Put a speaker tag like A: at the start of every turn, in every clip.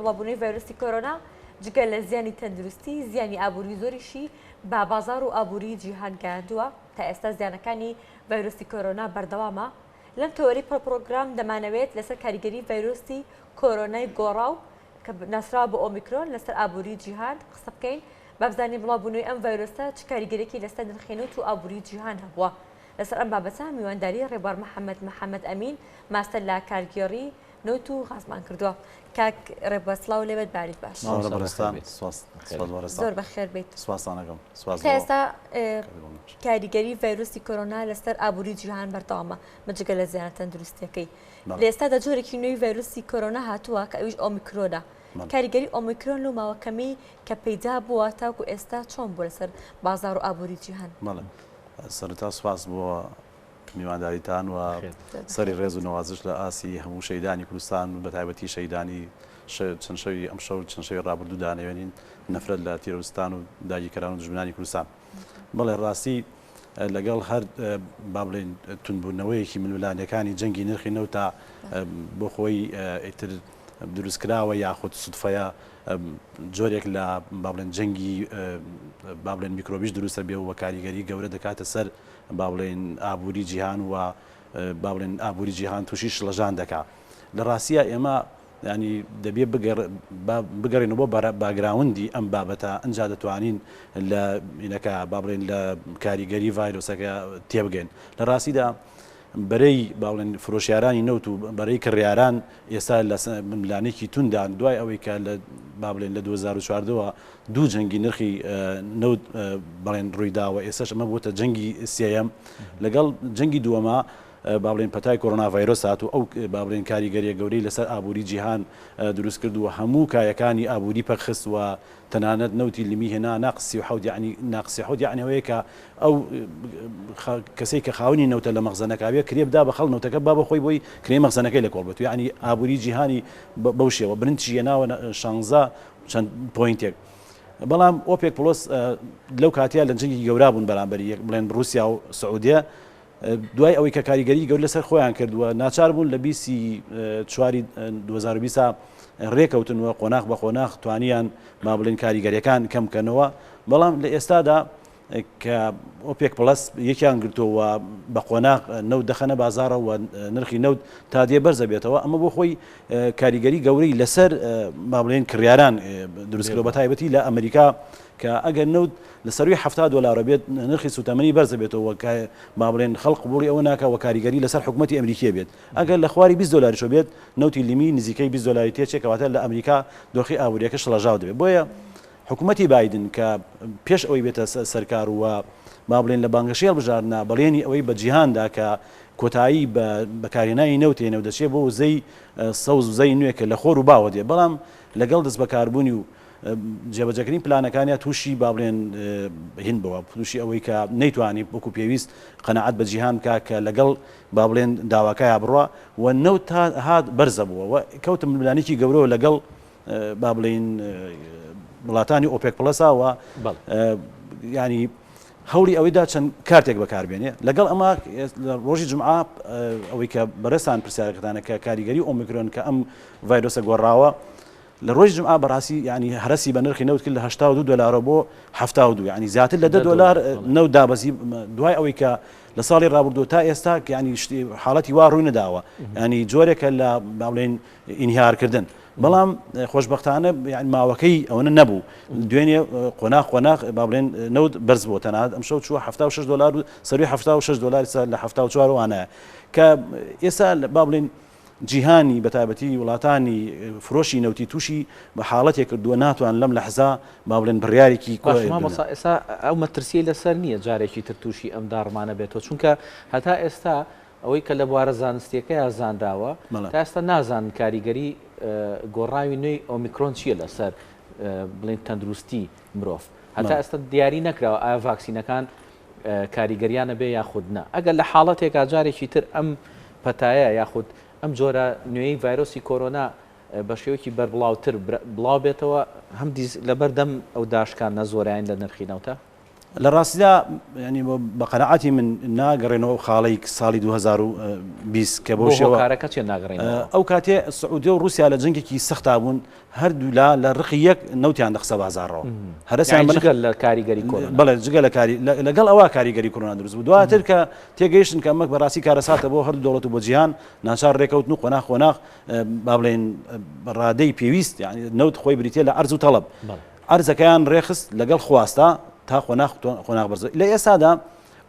A: بڵاوبوونەوەی ڤایرۆسی کۆرۆنا جگە لە زیانی تەندروستی زیانی ئابووری زۆریشی با بازار و ئابووری جیهان گەیاندووە تا ئێستا زیانەکانی ڤایرۆسی کۆرۆنا بەردەوامە لەم تەوەری پرۆگرام دەمانەوێت لەسەر کاریگەری ڤایرۆسی کۆرۆنای گۆڕاو کە ناسراوە بە ئۆمیکرۆن لەسەر ئابووری جیهان قسە بکەین با بزانین بڵاوبوونەوەی ئەم ڤایرۆسە چ کاریگەرێکی لەسەر نرخێنوت و ئابووری جیهان هەبووە لەسەر ئەم بابەتە میوانداری ڕێبوار محەممەد ئەمین ماستەر لا کارگێڕی نۆت و غازمان کردووە کاک ڕێبوار سڵاو لێبێت باریک باش زۆر بەخێر بێت ئێستا کاریگەری ڤایرۆسی کۆرۆنا لەسەر ئابووری جیهان بەردەوامە مەجگە لە زیانە تەندروستیەکەی لە ئێستادا جۆرێکی نوێی ڤایرۆسی کۆرۆنا هاتووە کە ئەویش ئۆمیکرۆنە کاریگەری ئۆمیکرۆن و ماوەکەمی کە پەیدا بووە تاکو ئێستا چۆن بوو لەسەر بازار و ئابووری جیهان
B: سەرەتا سوپاس بۆ میوانداریتان و سەری ڕێز و نەوازش لە ئاسی هەموو شەیدانی کوردستان و بە تایبەتی شەیدانی چەند شەوی ئەم شەو چەند شەوی ڕابردوو دانەوێنین نەفرەت لە تیرۆریستان و داگیرکەران و دژمنانی کوردستان بەڵێ ڕاستی لەگەڵ هەر با بڵێن تونبوونەوەیەکی ململانیەکانی جەنگی نرخی نەوت تا بۆ خۆی ئیتر دروستکراوە یاخود سودفەیە جۆرێک لە با بڵێن جەنگی با بڵێن میکرۆبیش دروستە بێ و کاریگەری گەورە دەکاتە سەر با بڵێن ئابووری جیهان و با بڵێن ئابووری جیهان تووشی شڵەژان دەکات لە ڕاستیە ئێمە ینی دەبێ بگەڕێنەوە بۆ باگراوندی ئەم بابەتە ئەنجا دەتوانین لە ئینەکە با بڵێن لە کاریگەری ڤایرۆسەکە تێبگەین لە ڕاستیدا بەرەی باڵێن فرۆشیارانی نەوت و بەرەی کڕیاران ئێستا لە ملانێکی توندان دوای ئەوەی کە لە با بڵێن لە 2014ەوە دوو جەنگی نرخی نەوت بەڵێن ڕوویداوە ئێستاش ئەمە بووتە جەنگی سێەم لەگەڵ جەنگی دووەمە با بڵێن پەتای کۆڕۆنا ڤایرۆس هات و ئەو با بڵێن کاریگەریە گەورەی لەسەر ئابووری جیهان دروست کردووە هەموو کایەکانی ئابووری پەرخست و تەنانەت نەوتی لیمی هێنا ناقسی حەوت یعنی ناقسی حەوت یعنی ئەوەیە کە ئەو کەسێک کە خاوەنی نەوتە لە مەخزەنەکە کرێ بدا بە خەڵ نەوتەکە با بەخۆی بۆی کرێ مەخزەنەکەی لە کۆڵ بێت یعنی ئابووری جیهانی بەو شێوە برنجی هێناوە 16 چەند پۆینتێک بەڵام ئۆپێک پلۆس لەو کاتیا لە جەنگی گەورا بوون بەرامبەری بڵێن رووسیا و سعودیە دوای ئەوەی کە کاریگەری گەور لەسەر خۆیان کردووە ناچار بوون لە 24 2020 ڕێکەوتنەوە قۆناغ بە قۆناغ توانیان ما بڵێن کاریگەریەکان کەم بکەنەوە بەڵام لە ئێستادا کە ئۆپێک پڵەس یەکیان گرتووە بە قۆناغ نەوت دەخەنە بازارەوە نرخی نەوت تا دێ بەرزە بێتەوە ئەمە بۆ خۆی کاریگەری گەورەی لەسەر ما بڵێن کڕیاران دروستکرەوە بە تایبەتی لە ئەمریکا کە ئەگەر نەوت لەسەروی $70 بێت نرخی سوتەمەنی بەرزە بێتەوە کە با بڵێن خەڵق قبوڵی ئەوە ناکەوە کاریگەری لەسەر حکوومەتی ئەمریکیە بێت ئەگەر لە خواری $20 شۆ بێت نەوتی لیمی نزیکەی $20 تێچێکەواتە لە ئەمریکا دۆخی ئابوووریەکە شڵەژاو دەبێت بۆیە حکوومەتی بایدن کە پێش ئەوەی بێتە سەرکار وە با بڵێن لە بانگەشێڵ بژاردنا بەڵێنی ئەوەی بە جیهاندا کە کۆتایی بەکارهێنانی نەوتێ نەوت دەچێت بۆ وزەی سەوز وزەی نوێکە لە خۆر و باوە دێ بەڵام لەگەڵ دەست بەکاربوونی و جێبەجەکردنی پلانەکانیان تووشی با بڵێن هین بەوە تووشی ئەوەی کە نەیتوانی وەکو پێویست قەنەعەت بە جیهان بکە کە لەگەڵ با بڵێن داواکایە بڕوە و نەوت تا هات بەرزە بووە کەوتم ملانێکی گەورەوە لەگەڵ با بڵێن وڵاتانی ئۆپێک پڵەساوە ینی هەوڵی ئەوەیدا چەند کارتێک بەکاربێنێ لەگەڵ ئەمە ڕۆژی جمعە ئەوەی کە بەرەسان پرسیارەکەتانە کە کاریگەری ئۆمیکرۆن کە ئەم ڤایرۆسە گۆڕاوە لە ڕۆژی جمعە بەڕاستی ینی هەرسی بە نرخی نەوت کرد لە $82 بۆ 72 ینی زیاتر لە $10 نەوت دابەزی دوای ئەوەی کە لە ساڵی ڕابردووە تا ئێستا ینی حاڵەتی وا ڕووی نەداوە ینی جۆرێکە لە با بڵێن ئینهیارکردن بەڵام خۆشبەختانە ماوەکەی ئەوەنە نەبوو دوێنێ قۆناغ با بڵێن نەوت بەرز بووە تەنانەت ئەمشەو چووە $76 و سەروی $76 لە 74 وانایە کە ئێستا با بڵێن جیهانی بەتایبەتی وڵاتانی فرۆشی نەوتی تووشی بە حاڵەتێک کردووە ناتوان لەم لەحزا با بڵێن بڕیارێکی
C: ئێستا ئەو مەترسیە لەسەر نییە جارێکی تر تووشی ئەم داڕمانە بێتەوە چونکە هەتا ئێستا ئەوەی کە لە بوارە زانستیەکەی زانداوە تا ئێستا نازان کاریگەری گۆڕاوی نوێی ئۆمیکرۆن چییە لەسەر بڵێن تەندروستی مرۆڤ هەتا ئێستا دیاری نەکراوە ئایا ڤاکسینەکان کاریگەریانە بێ یاخودنا ئەگەر لە حاڵەتێکا جارێکی تر ئەم پەتایە یاخود ئەم جۆرە نوێی ڤایرۆسی کۆرۆنا بە شێوەیەکی بەربڵاوتر بڵاو بێتەوە هەم لەبەردەم ئەو داشکان نە زۆرایان لە نرخی نەوتە
B: لە ڕاستیدا ینی بە قەنەعەتی من ناگەڕێنەوە خاڵی ساڵی 2020 کە بۆ شێوە
C: کارەکە چێ ناگەڕێنەوە.
B: ئەو کاتێ سعودی و رووسیا لە جەنگێکی سەختا بوون هەردوو لە ڕقی یەک نەوتیان دەخسە بازارڕەوە
C: هەرسیان لە کاریگەری کۆرۆنا.
B: بەڵێ جگە لە کاری لەگەڵ ئەوە کاریگەری کۆرۆنا دروست بوو. دواتر کە تێگەیشتن کە ئەمە بەڕاستی کارەساتە بۆ هەردوو دەوڵەت و بۆ جیهان ناچار ڕێکەوتن و خۆناخ با بڵێن ڕادەی پێویست یعنی نەوت خۆی بریتێ لە عەرز و تەڵەب. عەرزەکەیان ڕێخست لەگەڵ خواستە تا خۆناغ بەرز لە ئێستادا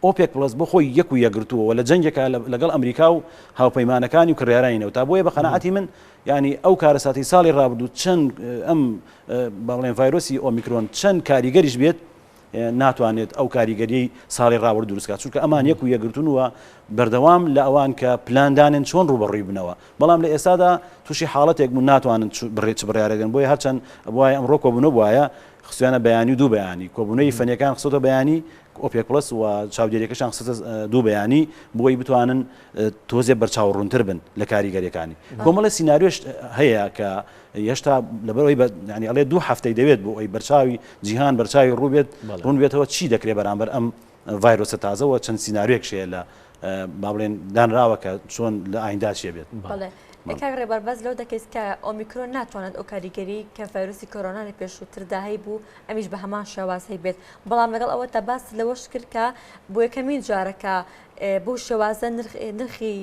B: ئۆپێک پلس بۆ خۆی یەک و یەگرتووە لە جەنگێکە لەگەڵ ئەمریکا و هاوپەیمانەکانی و کڕێرانینەوە تا بۆیە بە قەنەعەتی من ینی ئەو کارەساتی ساڵی ڕابردوو چەند ئەم بەڵێن ڤایرۆسی ئۆمیکرۆن چەند کاریگەریش بێت ناتوانێت ئەو کاریگەری ساڵی ڕابرد دروستکات چونکە ئەمان یەک و یەگرتوونەوە بەردەوام لە ئەوان کە پلاندانن چۆن ڕوبەڕووی بنەوە بەڵام لە ئێستادا تووشی حاڵەتێک بوو ناتوانن بڕێت بڕیارەگەن بۆیە هەرچەند بۆیە ئەمڕۆ کۆبوونەوە وایە خسویانە بەیانی و دوو بەیانی کۆبوونەی فەنیەکان خسۆتە بەیانی ئۆپێک پلس و چاودێریەکەشان خستە دوو بەیانی بۆی بتوانن تۆزێ بەرچاوڕوونتر بن لە کاریگەریەکانی کۆمەڵە سیناریۆش هەیە کە هێشتا لەبەرەوەی ینی ئەڵێ دوو هەفتەی دەوێت بۆ ئەوی بەرچاوی جیهان بەرچاوی ڕووبێت ڕوون بێتەوە چی دەکرێت بەرامبەر ئەم ڤایرۆسە تازەوە چەند سیناریۆیەک شەیە لە با بڵێن دانراوە کە چۆن لە ئایندا چێ بێت.
A: کاک ڕێبەربەز لەو دەکەیت کە ئۆمیکرۆن ناتوانێت ئەو کاریگەری کە ڤایرۆسی کۆرۆنای پێشووتردا هەی بوو ئەمیش بە هەمان شێواز هەی بێت بەڵام لەگەڵ ئەوە تا باس لەوەش کرد کە بۆ یەکەمین جارەکە بۆ شێوازە نرخی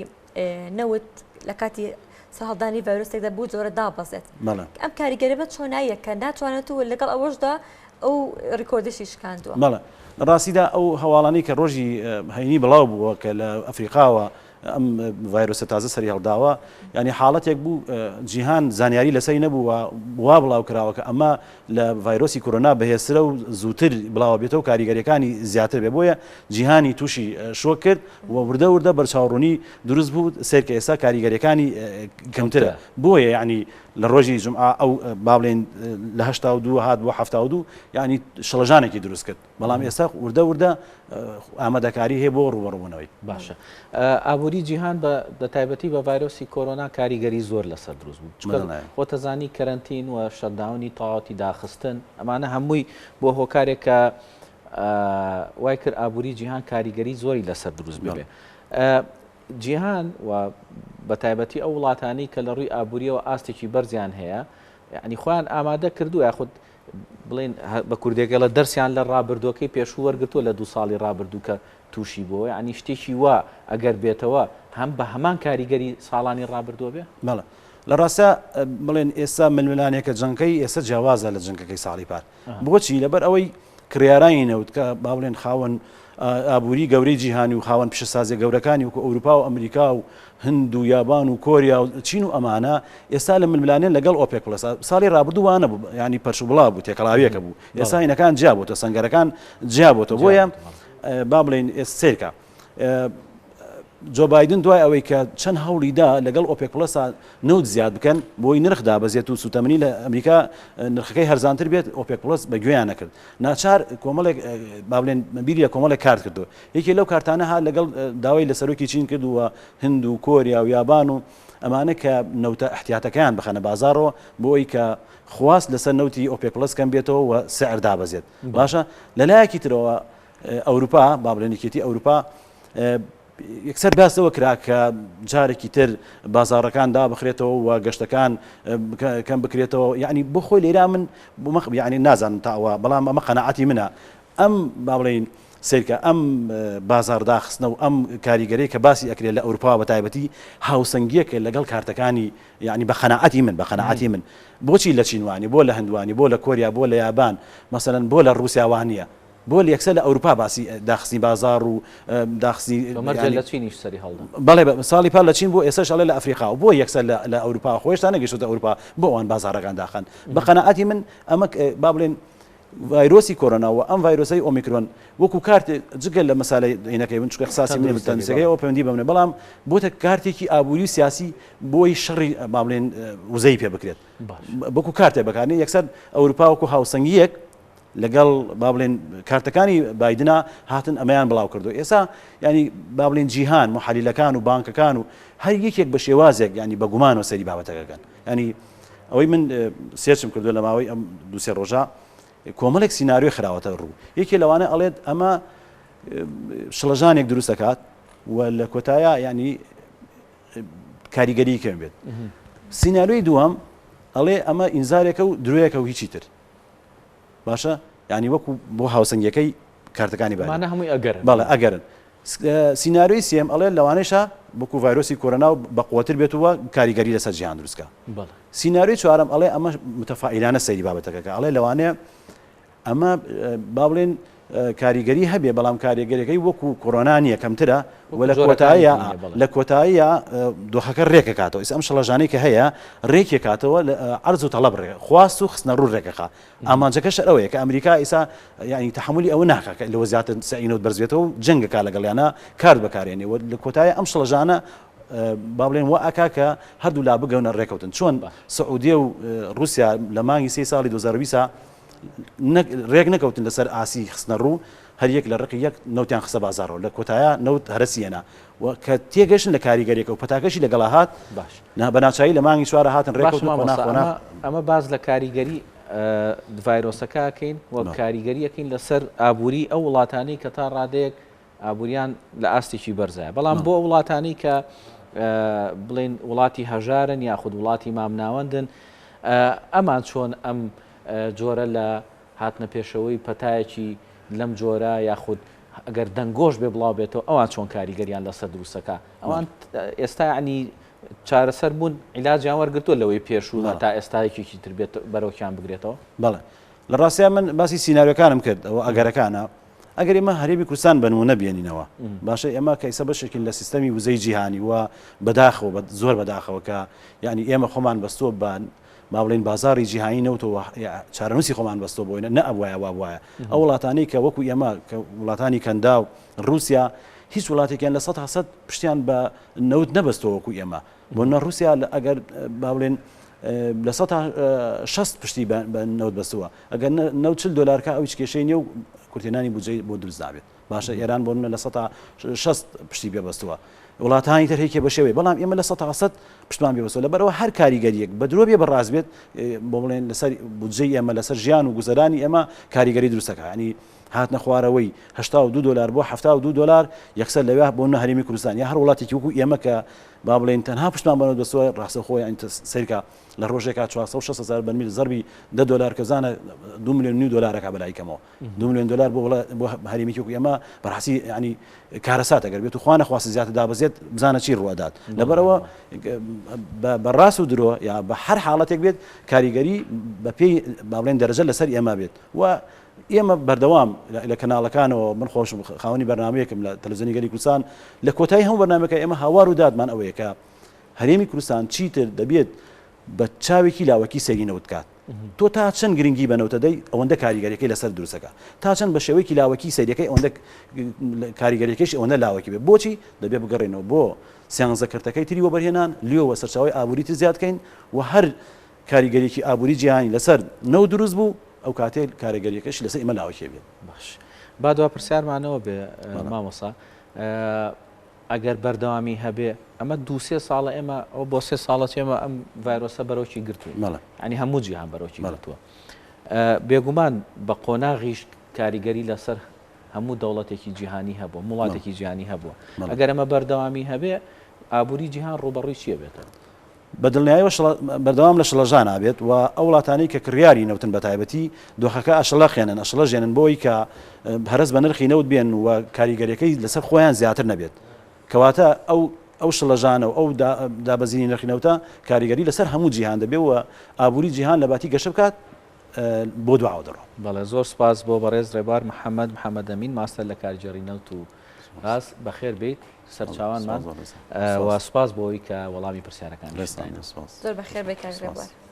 A: نەوت لە کاتی سەهەڵدانی ڤایرۆسێکدا بوو جۆرە دابەزێت ئەم کاریگەری بە چۆناییە کە ناتوانێت و لەگەڵ ئەوەشدا ئەو ڕیکۆردشی شکاندووە.
B: ڕاستیدا ئەو هەواڵانی کە ڕۆژی هەینی بڵاو بووە کە لە ئەفریقاوە ئەم ڤایرۆسە تازە سەری هەڵداوە ینی حاڵەتێک بوو جیهان زانیاری لەسەری نەبووە وا بڵاو کراوە کە ئەمە لە ڤایرۆسی کۆرۆنا بەهێزترە و زووتر بڵاوە بێتەوە کاریگەریەکانی زیاتر بێ بۆیە جیهانی تووشی شۆک کرد و وردە بەرچاوڕوونی دروست بوو سێرکە ئێستا کاریگەریەکانی کەمترە بۆیە یعنی لە ڕۆژی جمعە ئەو با بڵێن لە 82 هات بۆ 72 ینی شەڵەژانێکی دروست کرد بەڵام ئێستا وردە ئامادەکاری هەیە بۆ ڕوبەڕوونەوەی.
C: باشە ئابووری جیهان بە تایبەتی بە ڤایرۆسی کۆرۆنا کاریگەری زۆر لەسەر دروست بوو خۆتەزانی کەرەنتین و شەتداونی تەواوەتی داخستن ئەمانە هەمووی بۆ هۆکارێک کە وای کرد ئابووری جیهان کاریگەری زۆری لەسەر دروست بێ. جیهان و بە تایبەتی ئەو وڵاتانی کە لە ڕووی ئابووریەوە ئاستێکی بەرزیان هەیە یعنی خۆیان ئامادە کردو یاخود بڵێن بە کوردێکە لە دەرسیان لە ڕابردووەکەی پێشوو وەرگرتووە لە 2 ساڵی ڕابردوو کە تووشی بۆ ینی شتێکی وا ئەگەر بێتەوە هەم بە هەمان کاریگەری ساڵانی ڕابردووە بێ.
B: بەڵێ لە ڕاستە بڵێن ئێستا ململانێکە جەنگەکەی ئێستا جیاوازە لە جەنگەکەی ساڵی پار بۆچی لەبەر ئەوەی کڕیارانی نەوت کە با بڵێن خاوەن ئابووری گەورەی جیهانی و خاوەن پیشەسازی گەورەکانی وکو ئەوروپا و ئەمریکا و هند و یابان و کۆریا و چین و ئەمانە ئێستا لە ململانێن لەگەڵ ئۆپێک پلس ساڵی ڕابردووانە بوو ینی پەرش و بڵاو بوو تێکەڵاویەکە بوو ئێستا هینەکان جیابۆتە سەنگەرەکان جیابۆتەوە بۆیە با بڵێن ئێستا جۆ بایدن دوای ئەوەی کە چەند هەوڵیدا لەگەڵ ئۆپێک پلسا نەوت زیاد بکەن بۆی نرخدا بەزێت و سوتەمەنی لە ئەمریکا نرخەکەی هەرزانتر بێت ئۆپێک پلس بە گوێیان نەکرد ناچار کۆمەڵێک با بڵێن بیریە کۆمەڵێک کارت کردو یەکی لەو کارتانە ها لەگەڵ داوای لە سەرۆکی چین کردووە هند و کۆریا و یابان و ئەمانە کە نەوتە احتیاتەکەیان بخەنە بازارەوە بۆ ئەوی کە خواست لەسەر نەوتی ئۆپێک پلس کەم بێتەوە و سعر دابەزێت باشە لەلایەکی ترەوە ئەوروپا با بڵێن یەکێتی ئەوروپا یەکسەر باسەوە کرا کە جارێکی تر بازارەکان دابخرێتەوە و گەشتەکان کەم بکرێتەوە یعنی بۆ خۆی لێرا من یعنی نازانم تاوە بەڵام ئەمە قەنەعەتی منە ئەم با بڵێن سیرکە ئەم بازارداخستنە و ئەم کاریگەری کە باسی ئەکرێت لە ئەوروپا بە تایبەتی هاوسەنگیەکە لەگەڵ کارتەکانی یعنی بە قەنەعەتی من بۆچی لە چینوانی بۆ لە هەندوانی بۆ لە کۆریا بۆ لە یابان مەسەلەن بۆ لە ڕووسیاوانیە بۆ یەکسەر لە ئەوروپا باسی داخستنی بازار و داخستنی
C: لە چینیش سەری هەڵدا
B: بەڵێ ساڵی پار لە چین بۆ ئێستاش ئەڵێ لە ئەفریقا و بۆ یەکسەر لە ئەوروپا خۆشتان نەگەیشتە ئەوروپا بۆ ئەوان بازارەکان داخن بە قەنەعەتی من ئەمە با بڵێن ڤایرۆسی کۆرۆنا و ئەم ڤایرۆسەی ئۆمیکرۆن وەکو کارت جگە لە مەسالەی دینەکەی من چکە قساسی من تەنسەکەی ئەو پەیوەندی بەمنێ بەڵام بۆتە کارتێکی ئابووری و سیاسی بۆی شەڕی با بڵێن وزەی پێ بکرێت بەکو کارتێک بەکارنی یەکسەر ئەوروپا وەکو هاوسەنگیەک لەگەڵ با بڵێن کارتەکانی بایدنا هاتن ئەمەیان بڵاو کردو ئێستا ینی با بڵێن جیهان محلیلەکان و بانکەکان و هەر یەکێک بە شێوازێک ینی بە گومان و سەری بابەتەکەکەن ینی ئەوەی من سێرچم کردو لە ماوەی ئەم 2-3 ڕۆژە کۆمەڵێک سینناریۆی خراوەتە ڕوو یەکێ لەوانە ئەڵێت ئەمە شڵەژانێک دروست دەکات و لە کۆتایە ینی کاریگەری کەم بێت سینناریۆی دووەم ئەڵێ ئەمە ئینزارێکە و درۆیەکە و هیچی تر باشە ینی وەکو بۆ هاوسنگەکەی کارتەکانی
C: بانە هەمووی ئەگەر
B: بەڵێ ئەگەرن سینناریۆی سێم ئەڵێ لەوانەیشە بەکو ڤایرۆسی کۆرۆنا و بەقوتر بێتەوە کاریگەری لەسەر جیهان دروستکە سینناریۆی چوارم ئەڵێ ئەمە متەفائیلانە سەیری بابەتەکەکە ئەڵێ لەوانەیە ئەمە با بڵێن کاریگەری هەبێ بەڵام کاریگەریەکەی وەکو کۆرۆنانیە کەمترە لە کۆتاییە دۆخەکە ڕێکەکاتەوە ئەم شڵەژانەی کە هەیە ڕێکێکاتەوە عرض و تەڵەب ڕێ خواست و خستنە ڕوو ڕێکەکە ئامانجەکەش ئەوەیە کە ئەمریکا ئێستا ینی تەحملی ئەوە ناکە لەوە زیاتر سعینەوت بەرزێتەوە و جەنگەکە لەگەڵیانە کار بەکارێنێ لە کۆتاییە ئەم شڵەژانە با بڵێن وا ئەکا کە هەردوو لا بگەونە ڕێکەوتن چۆن سعودیە و رووسیا لە مانگی 3 ساڵی 2020 ڕێک نەکەوتن لەسەر ئاسی خستنە ڕوو هەر یەک لە ڕقی یەک نەوتیان خستە بازارەوە لە کۆتایە نەوت هەرسیێنە کە تێگەشن لە کاریگەریەکە و پەتاکەشی لەگەڵا هات باش بەناچایی لە مانگی چوارە هاتن ڕێکەوتن
C: ئەمە باز لە کاریگەری ڤایرۆسەکەکەین وەک کاریگەریەکەین لەسەر ئابووری ئەو وڵاتانی کە تا ڕادەیەک ئابووریان لە ئاستێکی بەرزایە بەڵام بۆ وڵاتانی کە بڵێن وڵاتی هەژارن یاخود وڵاتی مامناوەندن ئەمان چۆن ئەم جۆرە لە هاتنە پێشەوەی پەتایەکی لەم جۆرە یاخود ئەگەر دەنگۆش بێ بڵاو بێتەوە ئەوان چۆن کاریگەریان لەسەر دروستەکە ئەوان ئێستا عنی چارەسەر بوون عیلاجیان وەرگرتووە لەوەی پێشوو تا ئێستایەکێکی تر بێت بەرەوکیان بگرێتەوە
B: بەڵێ لە ڕاستیان من باسی سینناریۆکانم کرد ئەوە ئەگەرەکانە ئەگەر ئێمە هەرێمی کوردستان بنمونە بێنینەوە باشە ئێمە کە ئێستا بەشێکین لە سیستەمی وزەی جیهانی وە بەداخەوە زۆر بەداخەوە کە یعنی ئێمە خۆمان بەستۆ بان ما بڵێن بازاری جیهانی نەوتەوە چارەنووسی خۆمان بەستۆ بۆینە نە ئەوایە وا وایە ئەو وڵاتانەی کە وەکو ئێمە کە وڵاتانی کەندا و رووسیا هیچ وڵاتێکیان لە 100% پشتیان بە نەوت نەبەستەوە وەکو ئێمە بۆ نە رووسیا ئەگەر با بڵێن لە 160 پشتی بە نەوت بەستەوە ئەگەر $90 ئەو هیچ کێشەی نیە و کورتێنانی بودجەی بۆ دروست نابێت باشە ئێران بۆ لە 160 پشتی بێبەستەوە وڵاتانی تر هێکێ بە شێوەیە بەڵام ئێمە لە 100% پشتمان بێبەستەوە لەبەرەوە هەر کاریگەریەک بە درۆ بێ بەڕاست بێت بۆ بڵێن لەسەر بودجەی ئێمە لەسەر ژیان و گوزەرانی ئێمە کاریگەری دروستەکە ینی هاتنە خوارەوەی $82 بۆ $72 یەکسەر لەوێ بۆ نە هەرێمی کوردستان یا هەر وڵاتێکی وەکو ئێمە کە با بڵێن تەنها پشتمان بەنەوە بەستەوە ڕاستەخۆی سەرکە لە ڕۆژێکا 460,000 بەرمیل زەربی $10 کە زانە $2.5 ملیۆن بەلای کەمەوە $2 ملیۆن بۆ هەرێمێکی وەکو ئێمە بەڕاستی ینی کارەسات ئەگەر بێت و خوا نەخواستە زیاتر دابەزێت بزانە چی ڕوادات لەبەرەوە بەڕاست و درۆ یا بە هەر حاڵەتێک بێت کاریگەری بە پێی با بڵێن دەرەجە لەسەر ئێمە بێت و ئێمە بەردەوام لە کەناڵەکانەوە من خۆش خاوەنی بەرنامەیەکم لە تەلەڤیزیۆنی گەلی کوردستان لە کۆتایی هەموو بەرنامەکە ئێمە هاوار و دادمان ئەوەیە کە هەرێمی کوردستان چیتر دەبێت بە چاوێکی لاوەکی سەرینەوت کات تۆ تا چەند گرنگی بەنەوتە دەی ئەوەندە کاریگەریەکەی لەسەر دروستەکە تا چەند بە شێوەیەکی لاوەکی سەریەکەی ئەوەندە کاریگەریەکەش ئەوەندە لاوەکی بێت بۆچی دەبێت بگەڕێنەوە بۆ سیانزەکردەکەی تری وە بەرهێنان لیۆوە سەرچاوی ئابووریتر زیادکەین و هەر کاریگەریەکی ئابووری جیهانی لەسەر نەو دروست بوو ئەو کاتێ کاریگەریەکەش لەسەر ئێمە لاوەکێ بێت
C: باش با دوا پرسیارمانەوە بێ مامۆسا ئەگەر بەردەوامی هەبێ ئەمە 2-3 ساڵە ئێمە ئەو بۆ 3 ساڵە ئێمە ئەم ڤایرۆسە بەرەوکی گرتووە ینی هەموو جیهان بەرەوکی گرتووە بێگومان بە قۆناغیش کاریگەری لەسەر هەموو دەوڵەتێکی جیهانی هەبووە وڵاتێکی جیهانی هەبووە ئەگەر ئەمە بەردەوامی هەبێ ئابووری جیهان ڕوبەڕووی چیە بێتەوە
B: بەدڵنیاییەوە بەردەوام لە شڵەژان ئابێت و ئەو وڵاتانەی کە کڕیاری نەوتن بە تایبەتی دۆخەکە ئەشڵەخێنن ئەشڵەژێنن بۆی کە هەرس بە نرخی نەوت بێن و کاریگەریەکەی لەسەر خۆیان زیاتر نەبێت کەواتە ئەو شڵەژانە و ئەو دابەزینی نرخی نەوتە کاریگەری لەسەر هەموو جیهان دەبێت و ئابووری جیهان لە باتی گەشە بکات بۆ دواوە دەڕۆ
C: بەڵێ زۆر سپاس بۆ بەڕێز ڕێبار محەممەد ئەمین ماستەر لە کارگەری نەوت و غاز بەخێر بیت سەرچاوانمان و سپاس بۆی کە وەڵامی پرسیارەکان
A: زۆر بەخێر بێت کاک ڕێبوار